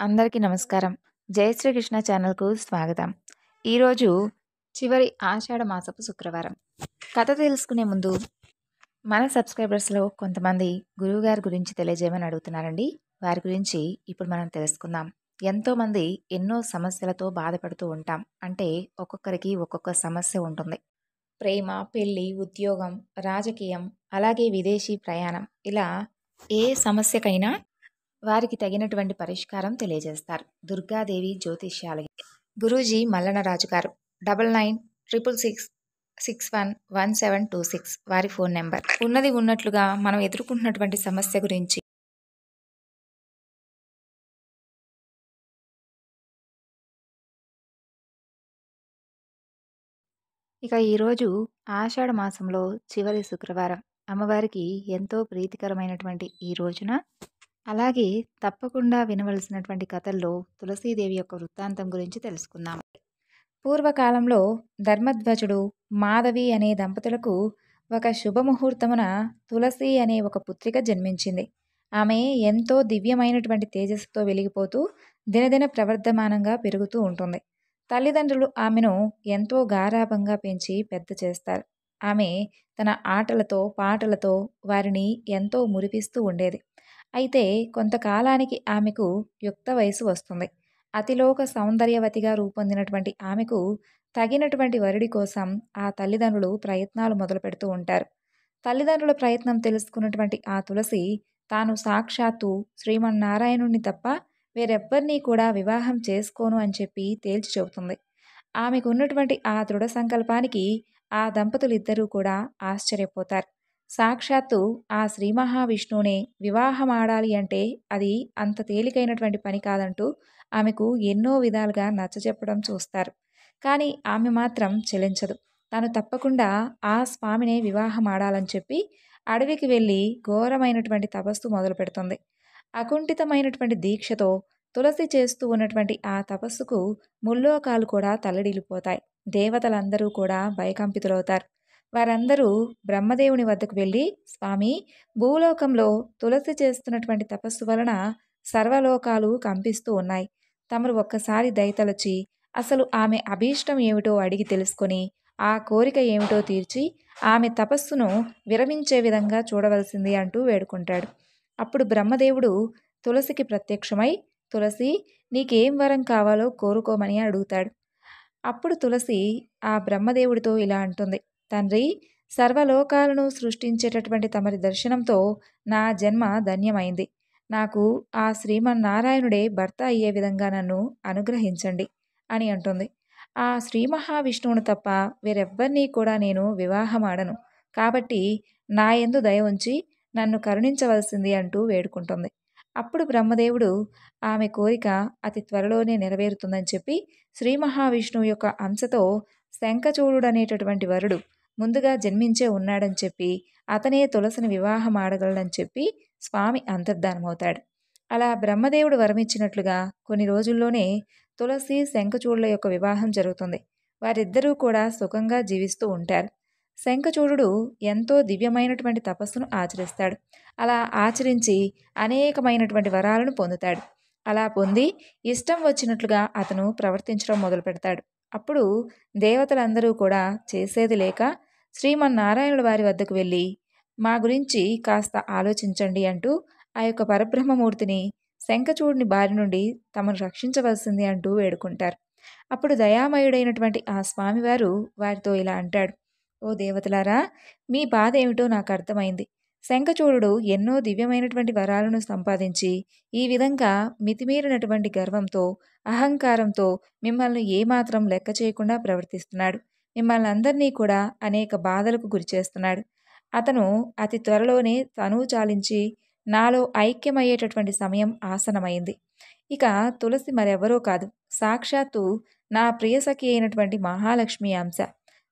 అందరికీ నమస్కారం. జై శ్రీకృష్ణ ఛానల్‌కు స్వాగతం. ఈరోజు చివరి ఆషాఢ మాసపు శుక్రవారం. కథ తెలుసుకునే ముందు మన సబ్స్క్రైబర్స్‌లో కొంతమంది గురువుగారి గురించి తెలియజేయమని అడుగుతున్నారండి. వారి గురించి ఇప్పుడు మనం తెలుసుకుందాం. ఎంతోమంది ఎన్నో సమస్యలతో బాధపడుతూ ఉంటాం. అంటే ఒక్కొక్కరికి ఒక్కొక్క సమస్య ఉంటుంది. ప్రేమ, పెళ్లి, ఉద్యోగం, రాజకీయం, అలాగే విదేశీ ప్రయాణం ఇలా ఏ సమస్యకైనా వారికి తగినటువంటి పరిష్కారం తెలియజేస్తారు. దుర్గాదేవి జ్యోతిష్యాలయం. గురూజీ మల్లనరాజు గారు 996616111726 వారి ఫోన్ నెంబర్. ఉన్నది ఉన్నట్లుగా మనం ఎదుర్కొంటున్నటువంటి సమస్య గురించి ఇక ఈరోజు ఆషాఢ మాసంలో చివరి శుక్రవారం. అమ్మవారికి ఎంతో ప్రీతికరమైనటువంటి ఈ రోజున అలాగే తప్పకుండా వినవలసినటువంటి కథల్లో తులసీదేవి యొక్క వృత్తాంతం గురించి తెలుసుకుందాం. పూర్వకాలంలో ధర్మధ్వజుడు, మాధవి అనే దంపతులకు ఒక శుభముహూర్తమున తులసి అనే ఒక పుత్రిక జన్మించింది. ఆమె ఎంతో దివ్యమైనటువంటి తేజస్సుతో వెలిగిపోతూ దినదిన ప్రవర్ధమానంగా పెరుగుతూ ఉంటుంది. తల్లిదండ్రులు ఆమెను ఎంతో గారాబంగా పెంచి పెద్ద చేస్తారు. ఆమె తన ఆటలతో పాటలతో వారిని ఎంతో మురిపిస్తూ ఉండేది. అయితే కొంతకాలానికి ఆమెకు యుక్త వయసు వస్తుంది. అతిలోక సౌందర్యవతిగా రూపొందినటువంటి ఆమెకు తగినటువంటి వరుడి కోసం ఆ తల్లిదండ్రులు ప్రయత్నాలు మొదలు పెడుతూ ఉంటారు. తల్లిదండ్రుల ప్రయత్నం తెలుసుకున్నటువంటి ఆ తులసి తాను సాక్షాత్తు శ్రీమన్నారాయణుణ్ణి తప్ప వేరెవ్వరినీ కూడా వివాహం చేసుకోను అని చెప్పి తేల్చి చెబుతుంది. ఆమెకు ఉన్నటువంటి ఆ దృఢ సంకల్పానికి ఆ దంపతులిద్దరూ కూడా ఆశ్చర్యపోతారు. సాక్షాత్తు ఆ శ్రీ మహావిష్ణువునే వివాహమాడాలి అంటే అది అంత తేలికైనటువంటి పని కాదంటూ ఆమెకు ఎన్నో విధాలుగా నచ్చజెప్పడం చూస్తారు. కానీ ఆమె మాత్రం చెలించదు. తాను తప్పకుండా ఆ స్వామినే వివాహమాడాలని చెప్పి అడవికి వెళ్ళి ఘోరమైనటువంటి తపస్సు మొదలు పెడుతుంది. అకుంఠితమైనటువంటి దీక్షతో తులసి చేస్తూ ఉన్నటువంటి ఆ తపస్సుకు ముల్లోకాలు కూడా తల్లడిల్లిపోతాయి. దేవతలందరూ కూడా భయకంపితులవుతారు. వారందరూ బ్రహ్మదేవుని వద్దకు వెళ్ళి, స్వామి, భూలోకంలో తులసి చేస్తున్నటువంటి తపస్సు వలన సర్వలోకాలు కంపిస్తూ ఉన్నాయి. తమరు ఒక్కసారి దయతలచి అసలు ఆమె అభీష్టం ఏమిటో అడిగి తెలుసుకొని ఆ కోరిక ఏమిటో తీర్చి ఆమె తపస్సును విరమించే విధంగా చూడవలసింది అంటూ వేడుకుంటాడు. అప్పుడు బ్రహ్మదేవుడు తులసికి ప్రత్యక్షమై, తులసి, నీకేం వరం కావాలో కోరుకోమని అడుగుతాడు. అప్పుడు తులసి ఆ బ్రహ్మదేవుడితో ఇలా అంటుంది, తండ్రి, సర్వలోకాలను సృష్టించేటటువంటి తమరి దర్శనంతో నా జన్మ ధన్యమైంది. నాకు ఆ శ్రీమన్నారాయణుడే భర్త అయ్యే విధంగా నన్ను అనుగ్రహించండి అని అంటుంది. ఆ శ్రీ మహావిష్ణువును తప్ప వేరెవ్వరినీ కూడా నేను వివాహమాడను. కాబట్టి నా యందు దయ ఉంచి నన్ను కరుణించవలసింది అంటూ వేడుకుంటుంది. అప్పుడు బ్రహ్మదేవుడు ఆమె కోరిక అతి త్వరలోనే నెరవేరుతుందని చెప్పి శ్రీ మహావిష్ణువు యొక్క అంశతో శంఖచూడుడనేటటువంటి వరుడు ముందుగా జన్మించే ఉన్నాడని చెప్పి అతనే తులసిని వివాహం ఆడగలడని చెప్పి స్వామి అంతర్ధానమవుతాడు. అలా బ్రహ్మదేవుడు వరమిచ్చినట్లుగా కొన్ని రోజుల్లోనే తులసి శంఖచూడుల యొక్క వివాహం జరుగుతుంది. వారిద్దరూ కూడా సుఖంగా జీవిస్తూ ఉంటారు. శంఖచూడుడు ఎంతో దివ్యమైనటువంటి తపస్సును ఆచరిస్తాడు. అలా ఆచరించి అనేకమైనటువంటి వరాలను పొందుతాడు. అలా పొంది ఇష్టం వచ్చినట్లుగా అతను ప్రవర్తించడం మొదలు పెడతాడు. అప్పుడు దేవతలందరూ కూడా చేసేది లేక శ్రీమన్నారాయణుల వారి వద్దకు వెళ్ళి, మా గురించి కాస్త ఆలోచించండి అంటూ ఆ యొక్క పరబ్రహ్మమూర్తిని శంఖచూడుని బారి నుండి తమను రక్షించవలసింది అంటూ వేడుకుంటారు. అప్పుడు దయామయుడైనటువంటి ఆ స్వామివారు వారితో ఇలా అంటాడు, ఓ దేవతలారా, మీ బాధ ఏమిటో నాకు అర్థమైంది. శంఖచూడుడు ఎన్నో దివ్యమైనటువంటి వరాలను సంపాదించి ఈ విధంగా మితిమీరినటువంటి గర్వంతో, అహంకారంతో మిమ్మల్ని ఏమాత్రం లెక్క చేయకుండా ప్రవర్తిస్తున్నాడు. మిమ్మల్ని అందరినీ కూడా అనేక బాధలకు గురిచేస్తున్నాడు. అతను అతి త్వరలోనే తనువు చాలించి నాలో ఐక్యమయ్యేటటువంటి సమయం ఆసనమైంది. ఇక తులసి మరెవరో కాదు, సాక్షాత్తు నా ప్రియసఖి అయినటువంటి మహాలక్ష్మి అంశ.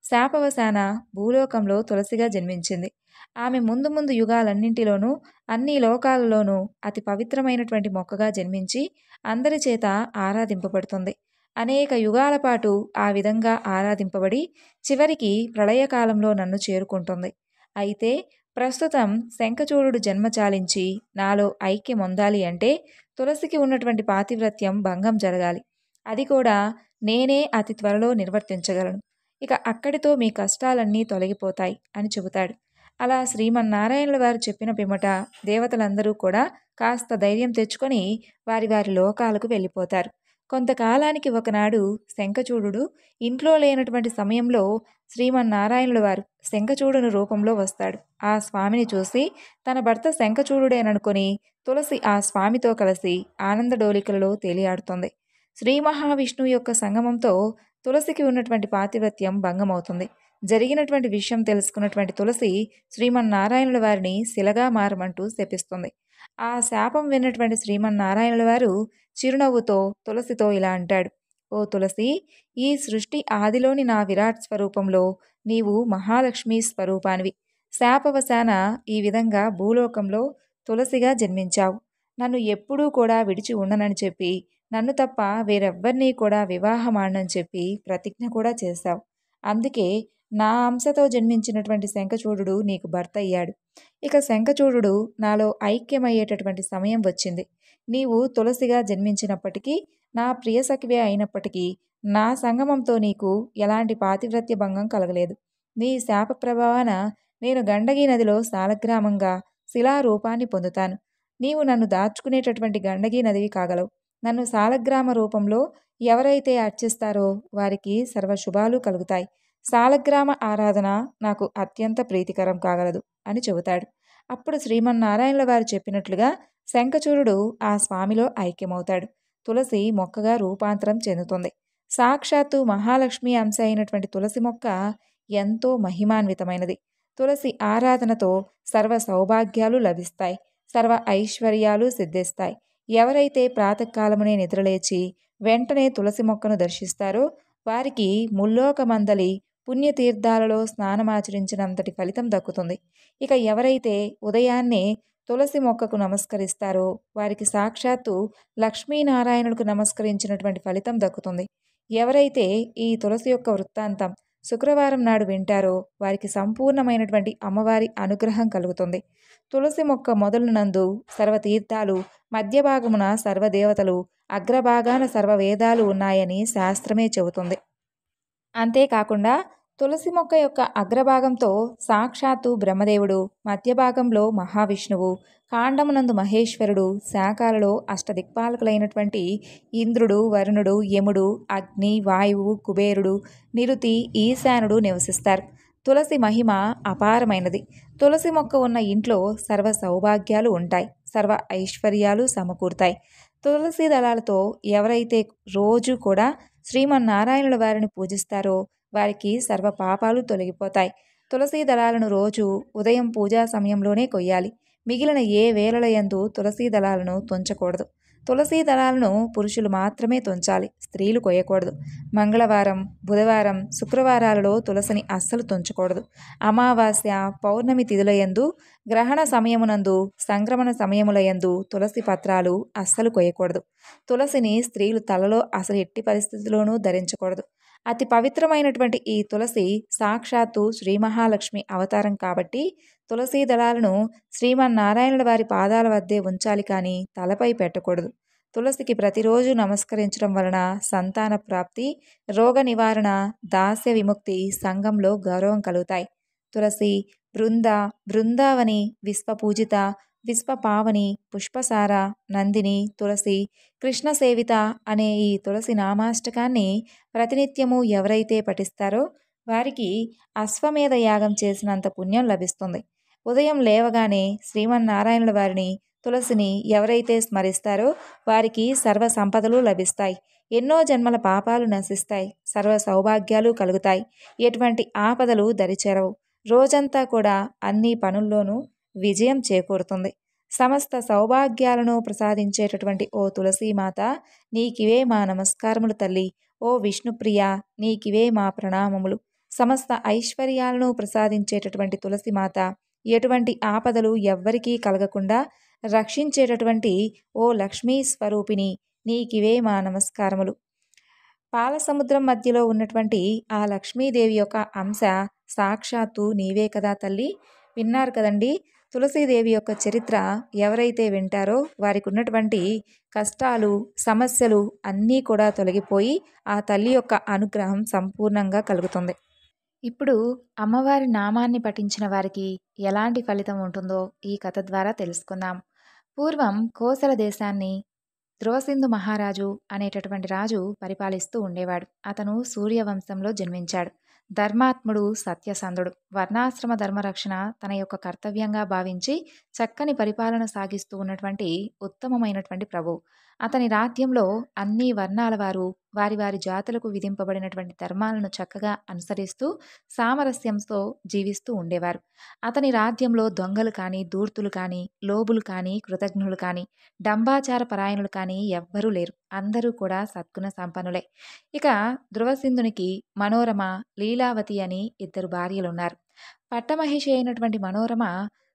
శాపవశాన భూలోకంలో తులసిగా జన్మించింది. ఆమె ముందు ముందు యుగాలన్నింటిలోనూ అన్ని లోకాలలోనూ అతి పవిత్రమైనటువంటి మొక్కగా జన్మించి అందరి చేత ఆరాధింపబడుతుంది. అనేక యుగాల పాటు ఆ విధంగా ఆరాధింపబడి చివరికి ప్రళయకాలంలో నన్ను చేరుకుంటుంది. అయితే ప్రస్తుతం శంఖచూడుడు జన్మ చాలించి నాలో ఐక్యమొందాలి అంటే తులసికి ఉన్నటువంటి పాతివ్రత్యం భంగం జరగాలి. అది కూడా నేనే అతి త్వరలో నిర్వర్తించగలను. ఇక అక్కడితో మీ కష్టాలన్నీ తొలగిపోతాయి అని చెబుతాడు. అలా శ్రీమన్నారాయణుల వారు చెప్పిన పిమ్మట దేవతలందరూ కూడా కాస్త ధైర్యం తెచ్చుకొని వారి వారి లోకాలకు వెళ్ళిపోతారు. కొంతకాలానికి ఒకనాడు శంఖచూడుడు ఇంట్లో లేనటువంటి సమయంలో శ్రీమన్నారాయణుల వారు శంఖచూడుని రూపంలో వస్తాడు. ఆ స్వామిని చూసి తన భర్త శంఖచూడుడేననుకొని తులసి ఆ స్వామితో కలిసి ఆనందడోలికలలో తేలియాడుతుంది. శ్రీ మహావిష్ణువు యొక్క సంగమంతో తులసికి ఉన్నటువంటి పాతివ్రత్యం భంగమవుతుంది. జరిగినటువంటి విషయం తెలుసుకున్నటువంటి తులసి శ్రీమన్నారాయణుల వారిని శిలగా మారమంటూ శపిస్తుంది. ఆ శాపం విన్నటువంటి శ్రీమన్నారాయణుల వారు చిరునవ్వుతో తులసితో ఇలా అంటాడు: ఓ తులసి, ఈ సృష్టి ఆదిలోని నా విరాట్ స్వరూపంలో నీవు మహాలక్ష్మీ స్వరూపానివి. శాపవశాన ఈ విధంగా భూలోకంలో తులసిగా జన్మించావు. నన్ను ఎప్పుడూ కూడా విడిచి ఉండనని చెప్పి, నన్ను తప్ప వేరెవ్వరినీ కూడా వివాహమాడనని చెప్పి ప్రతిజ్ఞ కూడా చేశావు. అందుకే నా అంశతో జన్మించినటువంటి శంఖచూడుడు నీకు భర్త అయ్యాడు. ఇక శంఖచూడుడు నాలో ఐక్యమయ్యేటటువంటి సమయం వచ్చింది. నీవు తులసిగా జన్మించినప్పటికీ, నా ప్రియసఖివే అయినప్పటికీ నా సంగమంతో నీకు ఎలాంటి పాతివ్రత్య భంగం కలగలేదు. నీ శాప ప్రభావాన నేను గండకీ నదిలో సాలగ్రామంగా శిలారూపాన్ని పొందుతాను. నీవు నన్ను దాచుకునేటటువంటి గండకీ నదివి కాగలవు. నన్ను సాలగ్రామ రూపంలో ఎవరైతే అర్చిస్తారో వారికి సర్వశుభాలు కలుగుతాయి. సాలగ్రామ ఆరాధన నాకు అత్యంత ప్రీతికరం కాగలదు అని చెబుతాడు. అప్పుడు శ్రీమన్నారాయణుల వారు చెప్పినట్లుగా శంఖచూడుడు ఆ స్వామిలో ఐక్యమవుతాడు. తులసి మొక్కగా రూపాంతరం చెందుతుంది. సాక్షాత్తు మహాలక్ష్మి అంశ అయినటువంటి తులసి మొక్క ఎంతో మహిమాన్వితమైనది. తులసి ఆరాధనతో సర్వ సౌభాగ్యాలు లభిస్తాయి, సర్వ ఐశ్వర్యాలు సిద్ధిస్తాయి. ఎవరైతే ప్రాతకాలమునే నిద్రలేచి వెంటనే తులసి మొక్కను దర్శిస్తారో వారికి ముల్లోకమందలి పుణ్యతీర్థాలలో స్నానమాచరించినంతటి ఫలితం దక్కుతుంది. ఇక ఎవరైతే ఉదయాన్నే తులసి మొక్కకు నమస్కరిస్తారో వారికి సాక్షాత్తు లక్ష్మీనారాయణులకు నమస్కరించినటువంటి ఫలితం దక్కుతుంది. ఎవరైతే ఈ తులసి యొక్క వృత్తాంతం శుక్రవారం నాడు వింటారో వారికి సంపూర్ణమైనటువంటి అమ్మవారి అనుగ్రహం కలుగుతుంది. తులసి మొక్క మొదలునందు సర్వతీర్థాలు, మధ్య భాగమున సర్వదేవతలు, అగ్రభాగాన సర్వవేదాలు ఉన్నాయని శాస్త్రమే చెబుతుంది. అంతేకాకుండా తులసి మొక్క యొక్క అగ్రభాగంతో సాక్షాత్తు బ్రహ్మదేవుడు, మధ్య భాగంలో మహావిష్ణువు, కాండమునందు మహేశ్వరుడు, శాఖాలలో అష్టదిక్పాలకులైనటువంటి ఇంద్రుడు, వరుణుడు, యముడు, అగ్ని, వాయువు, కుబేరుడు, నిరుతి, ఈశానుడు నివసిస్తారు. తులసి మహిమ అపారమైనది. తులసి మొక్క ఉన్న ఇంట్లో సర్వ సౌభాగ్యాలు ఉంటాయి, సర్వ ఐశ్వర్యాలు సమకూరుతాయి. తులసి దళాలతో ఎవరైతే రోజు కూడా శ్రీమన్నారాయణుల వారిని పూజిస్తారో వారికి సర్వ పాపాలు తొలగిపోతాయి. తులసి దళాలను రోజు ఉదయం పూజా సమయంలోనే కొయ్యాలి. మిగిలిన ఏ వేళలయందు తులసి దళాలను తుంచకూడదు. తులసి దళాలను పురుషులు మాత్రమే తుంచాలి, స్త్రీలు కొయ్యకూడదు. మంగళవారం, బుధవారం, శుక్రవారాలలో తులసిని అస్సలు తుంచకూడదు. అమావాస్య, పౌర్ణమి తిథులయందు, గ్రహణ సమయమునందు, సంక్రమణ సమయములయందు తులసి పత్రాలు అస్సలు కొయ్యకూడదు. తులసిని స్త్రీలు తలలో అసలు ఎట్టి పరిస్థితుల్లోనూ ధరించకూడదు. అతి పవిత్రమైనటువంటి ఈ తులసి సాక్షాత్తు శ్రీ మహాలక్ష్మి అవతారం కాబట్టి తులసీ దళాలను శ్రీమన్నారాయణుల వారి పాదాల వద్దే ఉంచాలి, కానీ తలపై పెట్టకూడదు. తులసికి ప్రతిరోజు నమస్కరించడం వలన సంతాన ప్రాప్తి, రోగ నివారణ, దాస్య విముక్తి, సంఘంలో గౌరవం కలుగుతాయి. తులసి, బృందావని, విశ్వపూజిత, విశ్వపావని, పుష్పసార, నందిని, తులసి, కృష్ణ సేవిత అనే ఈ తులసి నామాష్టకాన్ని ప్రతినిత్యము ఎవరైతే పఠిస్తారో వారికి అశ్వమేధ యాగం చేసినంత పుణ్యం లభిస్తుంది. ఉదయం లేవగానే శ్రీమన్నారాయణుల వారిని, తులసిని ఎవరైతే స్మరిస్తారో వారికి సర్వ సంపదలు లభిస్తాయి, ఎన్నో జన్మల పాపాలు నశిస్తాయి, సర్వ సౌభాగ్యాలు కలుగుతాయి, ఎటువంటి ఆపదలు దరిచేరవు. రోజంతా కూడా అన్ని పనుల్లోనూ విజయం చేకూరుతుంది. సమస్త సౌభాగ్యాలను ప్రసాదించేటటువంటి ఓ తులసీమాత, నీకివే మా నమస్కారములు తల్లి. ఓ విష్ణుప్రియ, నీకివే మా ప్రణామములు. సమస్త ఐశ్వర్యాలను ప్రసాదించేటటువంటి తులసిమాత, ఎటువంటి ఆపదలు ఎవ్వరికీ కలగకుండా రక్షించేటటువంటి ఓ లక్ష్మీ స్వరూపిణి, నీకివే మా నమస్కారములు. పాలసముద్రం మధ్యలో ఉన్నటువంటి ఆ లక్ష్మీదేవి యొక్క అంశ సాక్షాత్తు నీవే కదా తల్లి. విన్నారు కదండి, తులసీదేవి యొక్క చరిత్ర ఎవరైతే వింటారో వారికి ఉన్నటువంటి కష్టాలు, సమస్యలు అన్నీ కూడా తొలగిపోయి ఆ తల్లి యొక్క అనుగ్రహం సంపూర్ణంగా కలుగుతుంది. ఇప్పుడు అమ్మవారి నామాన్ని పఠించిన వారికి ఎలాంటి ఫలితం ఉంటుందో ఈ కథ ద్వారా తెలుసుకుందాం. పూర్వం కోసల దేశాన్ని ధ్రువసింధు మహారాజు అనేటటువంటి రాజు పరిపాలిస్తూ ఉండేవాడు. అతను సూర్యవంశంలో జన్మించాడు. ధర్మాత్ముడు, సత్యసంధుడు. వర్ణాశ్రమ ధర్మరక్షణ తన యొక్క కర్తవ్యంగా భావించి చక్కని పరిపాలన సాగిస్తూ ఉన్నటువంటి ఉత్తమమైనటువంటి ప్రభువు. అతని రాజ్యంలో అన్ని వర్ణాల వారు వారి వారి జాతులకు విధింపబడినటువంటి ధర్మాలను చక్కగా అనుసరిస్తూ సామరస్యంతో జీవిస్తూ ఉండేవారు. అతని రాజ్యంలో దొంగలు కానీ, ధూర్తులు కానీ, లోబులు కానీ, కృతజ్ఞులు కానీ, డంబాచార పరాయణులు కానీ ఎవ్వరూ లేరు. అందరూ కూడా సద్గుణ సంపన్నులే. ఇక ధ్రువసింధునికి మనోరమ, లీలావతి అని ఇద్దరు భార్యలున్నారు. పట్టమహిషి అయినటువంటి మనోరమ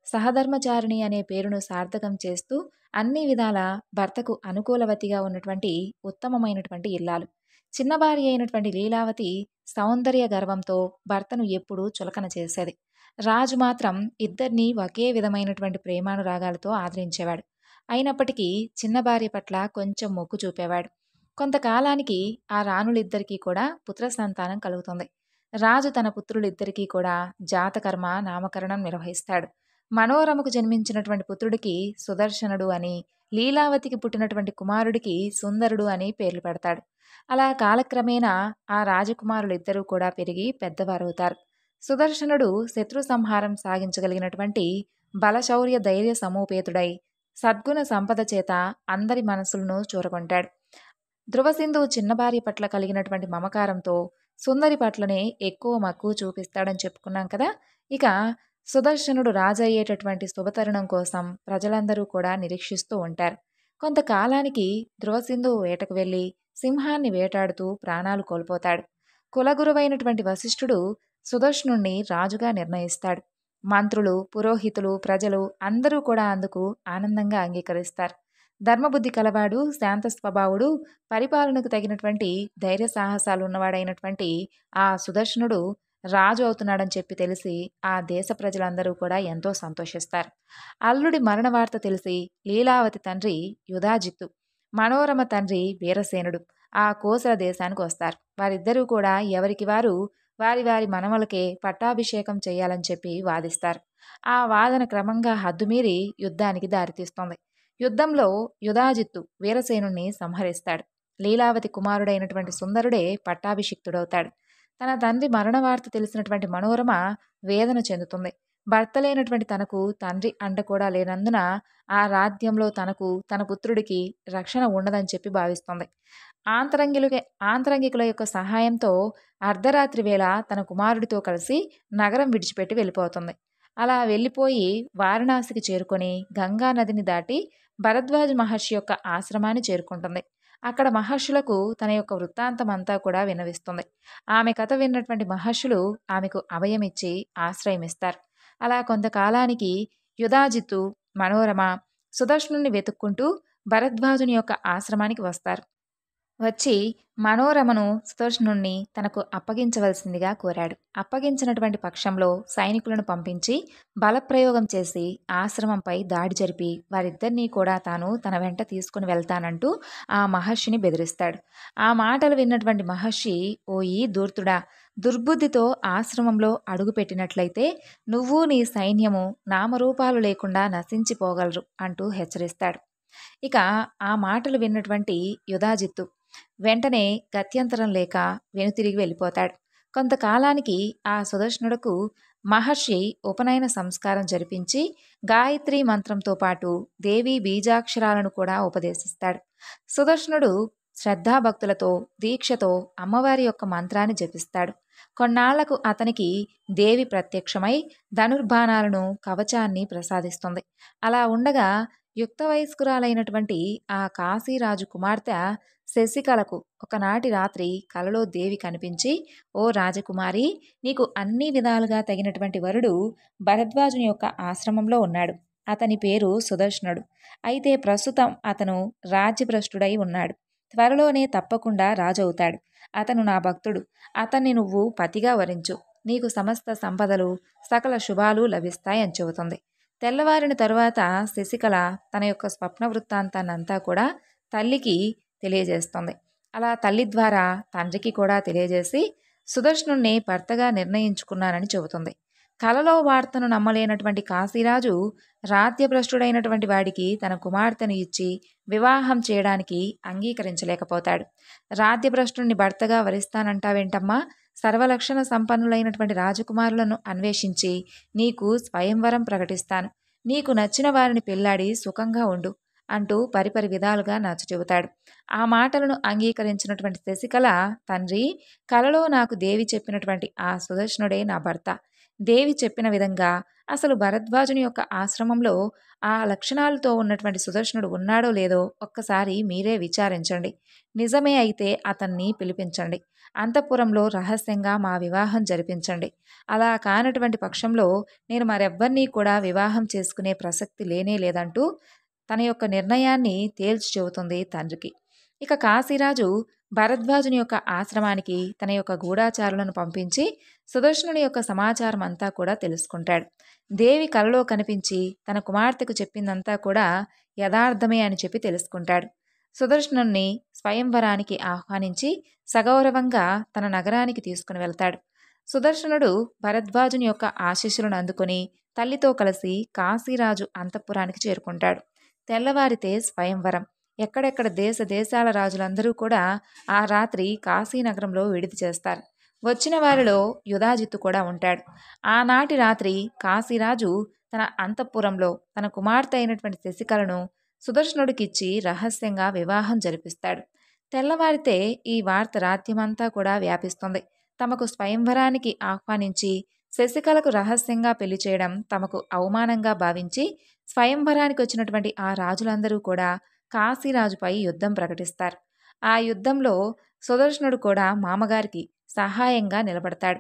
సహధర్మచారిణి అనే పేరును సార్థకం చేస్తూ అన్ని విధాల భర్తకు అనుకూలవతిగా ఉన్నటువంటి ఉత్తమమైనటువంటి ఇల్లాలు. చిన్న భార్య అయినటువంటి లీలావతి సౌందర్య గర్వంతో భర్తను ఎప్పుడూ చులకన చేసేది. రాజు మాత్రం ఇద్దరినీ ఒకే విధమైనటువంటి ప్రేమానురాగాలతో ఆదరించేవాడు. అయినప్పటికీ చిన్న భార్య పట్ల కొంచెం మొగ్గు చూపేవాడు. కొంతకాలానికి ఆ రాణులిద్దరికీ కూడా పుత్ర సంతానం కలుగుతుంది. రాజు తన పుత్రులిద్దరికీ కూడా జాతకర్మ, నామకరణం నిర్వహిస్తాడు. మనోరమకు జన్మించినటువంటి పుత్రుడికి సుదర్శనుడు అని, లీలావతికి పుట్టినటువంటి కుమారుడికి సుందరుడు అని పేర్లు పెడతాడు. అలా కాలక్రమేణా ఆ రాజకుమారులిద్దరూ కూడా పెరిగి పెద్దవారవుతారు. సుదర్శనుడు శత్రు సంహారం సాగించగలిగినటువంటి బలశౌర్య ధైర్య సమూపేతుడై సద్గుణ సంపద చేత అందరి మనసులను చూరగొంటాడు. ధ్రువసింధు చిన్న భార్య పట్ల కలిగినటువంటి మమకారంతో సుందరి పట్లనే ఎక్కువ మక్కువ చూపిస్తాడని చెప్పుకున్నాం కదా. ఇక సుదర్శనుడు రాజయ్యేటటువంటి శుభతరుణం కోసం ప్రజలందరూ కూడా నిరీక్షిస్తూ ఉంటారు. కొంతకాలానికి ధ్రువసింధు వేటకు వెళ్ళి సింహాన్ని వేటాడుతూ ప్రాణాలు కోల్పోతాడు. కులగురువైనటువంటి వశిష్ఠుడు సుదర్శనుణ్ణి రాజుగా నిర్ణయిస్తాడు. మంత్రులు, పురోహితులు, ప్రజలు అందరూ కూడా అందుకు ఆనందంగా అంగీకరిస్తారు. ధర్మబుద్ధి కలవాడు, శాంత స్వభావుడు, పరిపాలనకు తగినటువంటి ధైర్య సాహసాలు ఉన్నవాడైనటువంటి ఆ సుదర్శనుడు రాజు అవుతున్నాడని చెప్పి తెలిసి ఆ దేశ ప్రజలందరూ కూడా ఎంతో సంతోషిస్తారు. అల్లుడి మరణ వార్త తెలిసి లీలావతి తండ్రి యుధాజిత్తు, మనోరమ తండ్రి వీరసేనుడు ఆ కోసల దేశానికి వస్తారు. వారిద్దరూ కూడా ఎవరికి వారు వారి వారి మనవలకే పట్టాభిషేకం చేయాలని చెప్పి వాదిస్తారు. ఆ వాదన క్రమంగా హద్దుమీరి యుద్ధానికి దారితీస్తుంది. యుద్ధంలో యుధాజిత్తు వీరసేనుణ్ణి సంహరిస్తాడు. లీలావతి కుమారుడైనటువంటి సుందరుడే పట్టాభిషిక్తుడవుతాడు. తన తండ్రి మరణ వార్త తెలిసినటువంటి మనోరమ వేదన చెందుతుంది. భర్త లేనటువంటి తనకు తండ్రి అండ కూడా లేనందున ఆ రాజ్యంలో తనకు, తన పుత్రుడికి రక్షణ ఉండదని చెప్పి భావిస్తుంది. ఆంతరంగికుల యొక్క సహాయంతో అర్ధరాత్రి వేళ తన కుమారుడితో కలిసి నగరం విడిచిపెట్టి వెళ్ళిపోతుంది. అలా వెళ్ళిపోయి వారణాసికి చేరుకొని గంగా నదిని దాటి భరద్వాజ మహర్షి యొక్క ఆశ్రమాన్ని చేరుకుంటుంది. అక్కడ మహర్షులకు తన యొక్క వృత్తాంతం అంతా కూడా విన్నవిస్తుంది. ఆమె కథ విన్నటువంటి మహర్షులు ఆమెకు అభయమిచ్చి ఆశ్రయమిస్తారు. అలా కొంతకాలానికి యుధాజిత్తు, మనోరమ సుదర్శనుని వెతుక్కుంటూ భరద్వాజుని యొక్క ఆశ్రమానికి వస్తారు. వచ్చి మనోరమను సుదర్శనుణ్ణి తనకు అప్పగించవలసిందిగా కోరాడు. అప్పగించినటువంటి పక్షంలో సైనికులను పంపించి బలప్రయోగం చేసి ఆశ్రమంపై దాడి జరిపి వారిద్దరినీ కూడా తాను తన వెంట తీసుకుని వెళ్తానంటూ ఆ మహర్షిని బెదిరిస్తాడు. ఆ మాటలు విన్నటువంటి మహర్షి, ఓ ఈ ధూర్తుడా, దుర్బుద్ధితో ఆశ్రమంలో అడుగుపెట్టినట్లయితే నువ్వు నీ సైన్యము నామరూపాలు లేకుండా నశించిపోగలరు అంటూ హెచ్చరిస్తాడు. ఇక ఆ మాటలు విన్నటువంటి యుధాజిత్తు వెంటనే గత్యంతరం లేక వెనుతిరిగి వెళ్ళిపోతాడు. కొంతకాలానికి ఆ సుదర్శనుడుకు మహర్షి ఉపనయన సంస్కారం జరిపించి గాయత్రి మంత్రంతో పాటు దేవీ బీజాక్షరాలను కూడా ఉపదేశిస్తాడు. సుదర్శనుడు శ్రద్ధాభక్తులతో దీక్షతో అమ్మవారి యొక్క మంత్రాన్ని జపిస్తాడు. కొన్నాళ్లకు అతనికి దేవి ప్రత్యక్షమై ధనుర్బాణాలను, కవచాన్ని ప్రసాదిస్తుంది. అలా ఉండగా యుక్త వయస్కురాలైనటువంటి ఆ కాశీరాజు కుమార్తె శశికళకు ఒకనాటి రాత్రి కలలో దేవి కనిపించి, ఓ రాజకుమారి, నీకు అన్ని విధాలుగా తగినటువంటి వరుడు భరద్వాజుని యొక్క ఆశ్రమంలో ఉన్నాడు. అతని పేరు సుదర్శనుడు. అయితే ప్రస్తుతం అతను రాజ్యభ్రష్టుడై ఉన్నాడు. త్వరలోనే తప్పకుండా రాజవుతాడు. అతను నా భక్తుడు. అతన్ని నువ్వు పతిగా వరించు. నీకు సమస్త సంపదలు, సకల శుభాలు లభిస్తాయని చెబుతుంది. తెల్లవారిన తరువాత శశికళ తన యొక్క స్వప్న వృత్తాంతాన్నంతా కూడా తల్లికి తెలియజేస్తుంది. అలా తల్లి ద్వారా తండ్రికి కూడా తెలియజేసి సుదర్శనుణ్ణి భర్తగా నిర్ణయించుకున్నానని చెబుతుంది. కలలో వార్తను నమ్మలేనటువంటి కాశీరాజు రాజ్యభ్రష్టుడైనటువంటి వాడికి తన కుమార్తెను ఇచ్చి వివాహం చేయడానికి అంగీకరించలేకపోతాడు. రాజ్యభ్రష్టుణ్ణి భర్తగా వరిస్తానంటావేంటమ్మా? సర్వలక్షణ సంపన్నులైనటువంటి రాజకుమారులను అన్వేషించి నీకు స్వయంవరం ప్రకటిస్తాను. నీకు నచ్చిన వారిని పెళ్లాడి సుఖంగా ఉండు అంటూ పరిపరి విధాలుగా నచ్చచెబుతాడు. ఆ మాటలను అంగీకరించినటువంటి శశికళ, తండ్రి, కలలో నాకు దేవి చెప్పినటువంటి ఆ సుదర్శనుడే నా భర్త. దేవి చెప్పిన విధంగా అసలు భరద్వాజుని యొక్క ఆశ్రమంలో ఆ లక్షణాలతో ఉన్నటువంటి సుదర్శనుడు ఉన్నాడో లేదో ఒక్కసారి మీరే విచారించండి. నిజమే అయితే అతన్ని పిలిపించండి. అంతఃపురంలో రహస్యంగా మా వివాహం జరిపించండి. అలా కానటువంటి పక్షంలో నేను మరెవ్వరినీ కూడా వివాహం చేసుకునే ప్రసక్తి లేనే లేదంటూ తన యొక్క నిర్ణయాన్ని తేల్చి చెబుతుంది తండ్రికి. ఇక కాశీరాజు భరద్వాజుని యొక్క ఆశ్రమానికి తన యొక్క గూఢాచారులను పంపించి సుదర్శనుని యొక్క సమాచారం అంతా కూడా తెలుసుకుంటాడు. దేవి కలలో కనిపించి తన కుమార్తెకు చెప్పిందంతా కూడా యథార్థమే అని చెప్పి తెలుసుకుంటాడు. సుదర్శనుణ్ణి స్వయంవరానికి ఆహ్వానించి సగౌరవంగా తన నగరానికి తీసుకుని వెళ్తాడు. సుదర్శనుడు భరద్వాజుని యొక్క ఆశీస్సులను అందుకొని తల్లితో కలిసి కాశీరాజు అంతఃపురానికి చేరుకుంటాడు. తెల్లవారితే స్వయంవరం. ఎక్కడెక్కడ దేశ దేశాల రాజులందరూ కూడా ఆ రాత్రి కాశీనగరంలో విడిది చేస్తారు. వచ్చిన వారిలో యుధాజిత్తు కూడా ఉంటాడు. ఆనాటి రాత్రి కాశీరాజు తన అంతఃపురంలో తన కుమార్తె అయినటువంటి శశికళను సుదర్శనుడికిచ్చి రహస్యంగా వివాహం జరిపిస్తాడు. తెల్లవారితే ఈ వార్త రాజ్యమంతా కూడా వ్యాపిస్తుంది. తమకు స్వయంవరానికి ఆహ్వానించి శశికళకు రహస్యంగా పెళ్లి చేయడం తమకు అవమానంగా భావించి స్వయంవరానికి వచ్చినటువంటి ఆ రాజులందరూ కూడా కాశీరాజుపై యుద్ధం ప్రకటిస్తారు. ఆ యుద్ధంలో సుదర్శనుడు కూడా మామగారికి సహాయంగా నిలబడతాడు.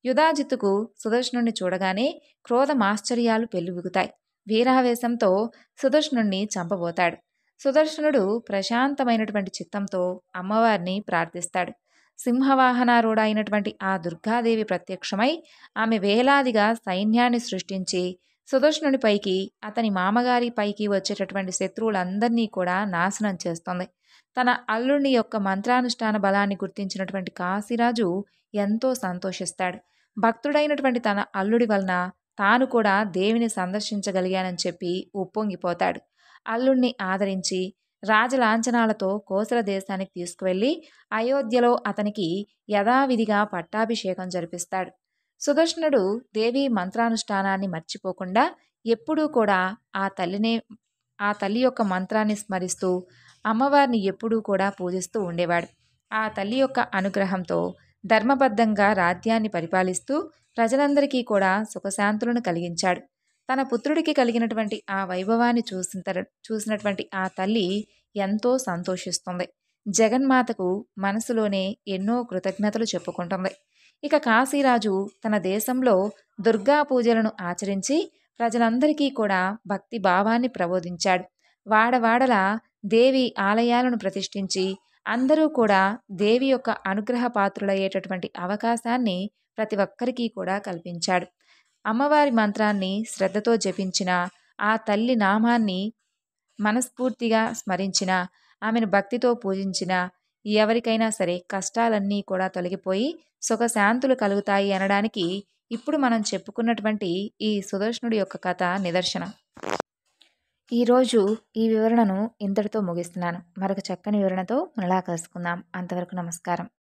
యుధాజిత్తుకు సుదర్శనుడిని చూడగానే క్రోధమాశ్చర్యాలు పెళ్లిబుగుతాయి. వీరావేశంతో సుదర్శనుడిని చంపబోతాడు. సుదర్శనుడు ప్రశాంతమైనటువంటి చిత్తంతో అమ్మవారిని ప్రార్థిస్తాడు. సింహవాహనారూఢ అయినటువంటి ఆ దుర్గాదేవి ప్రత్యక్షమై ఆమె వేలాదిగా సైన్యాన్ని సృష్టించి సుదర్శనునిపైకి అతని మామగారి పైకి వచ్చేటటువంటి శత్రువులందరినీ కూడా నాశనం చేస్తుంది. తన అల్లుడి యొక్క మంత్రానుష్ఠాన బలాన్ని గుర్తించినటువంటి కాశీరాజు ఎంతో సంతోషిస్తాడు. భక్తుడైనటువంటి తన అల్లుడి వలన తాను కూడా దేవిని సందర్శించగలిగానని చెప్పి ఉప్పొంగిపోతాడు. అల్లుణ్ణి ఆదరించి రాజలాంఛనాలతో కోసల దేశానికి తీసుకువెళ్ళి అయోధ్యలో అతనికి యథావిధిగా పట్టాభిషేకం జరిపిస్తాడు. సుదర్శనుడు దేవి మంత్రానుష్ఠానాన్ని మర్చిపోకుండా ఎప్పుడూ కూడా ఆ తల్లి యొక్క మంత్రాన్ని స్మరిస్తూ అమ్మవారిని ఎప్పుడూ కూడా పూజిస్తూ ఉండేవాడు. ఆ తల్లి యొక్క అనుగ్రహంతో ధర్మబద్ధంగా రాజ్యాన్ని పరిపాలిస్తూ ప్రజలందరికీ కూడా సుఖశాంతులను కలిగించాడు. తన పుత్రుడికి కలిగినటువంటి ఆ వైభవాన్ని చూసినటువంటి ఆ తల్లి ఎంతో సంతోషిస్తుంది. జగన్మాతకు మనసులోనే ఎన్నో కృతజ్ఞతలు చెప్పుకుంటుంది. ఇక కాశీరాజు తన దేశంలో దుర్గా పూజలను ఆచరించి ప్రజలందరికీ కూడా భక్తి భావాన్ని ప్రబోధించాడు. వాడవాడలా దేవి ఆలయాలను ప్రతిష్ఠించి అందరూ కూడా దేవి యొక్క అనుగ్రహ పాత్రులయ్యేటటువంటి అవకాశాన్ని ప్రతి ఒక్కరికి కూడా కల్పించాడు. అమ్మవారి మంత్రాన్ని శ్రద్ధతో జపించిన, ఆ తల్లి నామాన్ని మనస్ఫూర్తిగా స్మరించిన, ఆమెను భక్తితో పూజించిన ఎవరికైనా సరే కష్టాలన్నీ కూడా తొలగిపోయి సుఖశాంతులు కలుగుతాయి అనడానికి ఇప్పుడు మనం చెప్పుకున్నటువంటి ఈ సుదర్శనుడి యొక్క కథ నిదర్శనం. ఈరోజు ఈ వివరణను ఇంతటితో ముగిస్తున్నాను. మరొక చక్కని వివరణతో మరలా కలుసుకుందాం. అంతవరకు నమస్కారం.